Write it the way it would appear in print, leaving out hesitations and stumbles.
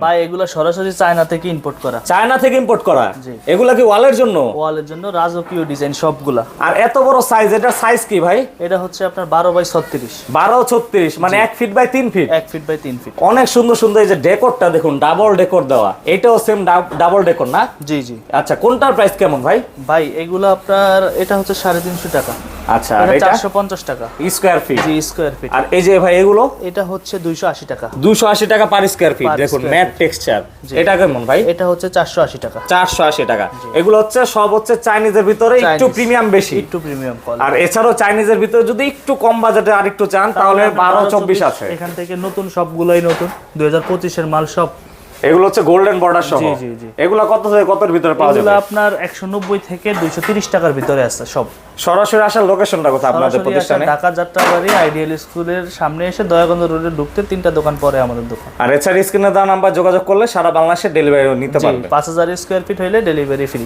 ভাই এগুলা সরাসরি চায়না থেকে ইম্পোর্ট করা। চায়না থেকে ইম্পোর্ট করা? জি। এগুলা কি ওয়ালের জন্য? ওয়ালের জন্য, রাজকীয় ডিজাইন সবগুলা। আর এত বড় সাইজ, এটার সাইজ কি ভাই? এটা হচ্ছে আপনার 12x36। 12-36 মানে 1 feet by 3 feet. 1 feet by 3 feet. অনেক সুন্দর সুন্দর। এই যে ডেকোরটা দেখুন, ডাবল ডেকোর দেওয়া। এটাও সেম ডাবল ডেকোর না? জি জি। আচ্ছা, কোনটার প্রাইস কেমন ভাই? ভাই এগুলো আপনার এটা হচ্ছে 350 টাকা। আচ্ছা, আর এটা এটা 450 টাকা স্কয়ার ফিট। জি, স্কয়ার ফিট। আর এই যে ভাই এগুলো? এটা হচ্ছে 280 টাকা। 280 টাকা পার স্কয়ার ফিট। Per দেখুন square ম্যাট feet। টেক্সচার। জি। এটা কেমন ভাই? এটা হচ্ছে 480 টাকা। 480 টাকা। এগুলো হচ্ছে সব হচ্ছে চাইনিজের ভিতরে একটু চাইনিজ। প্রিমিয়াম বেশি। একটু প্রিমিয়াম কোয়ালিটি। আর এছাড়াও চাইনিজের ভিতরে যদি একটু কম বাজেটে আরেকটু চান তাহলে 12-24 আছে। এখান থেকে নতুন সবগুলাই নতুন 2025 এর মাল সব। এগুলো হচ্ছে গোল্ডেন বর্ডার সহ। জি, জি, জি। এগুলো কত থেকে কতর ভিতরে পাওয়া এগুলো যাবে? আপনার 190 থেকে 230 টাকার ভিতরে আছে সব। সরাসরি আসার লোকেশনটা কোথায় আপনাদের সরাসরি আসা প্রতিষ্ঠানে? ঢাকা যাত্রাবাড়ি আইডিয়াল স্কুলের সামনে এসে দয়াগঞ্জ রোডে ঢুকতে 3টা দোকান পরে আমাদের দোকান। আর এছাড়া স্ক্রিনে দেওয়া নাম্বার যোগাযোগ করলে সারা বাংলাদেশে ডেলিভারি নিতে জি, পারবে। 5000 স্কয়ার ফিট হইলে ডেলিভারি ফ্রি।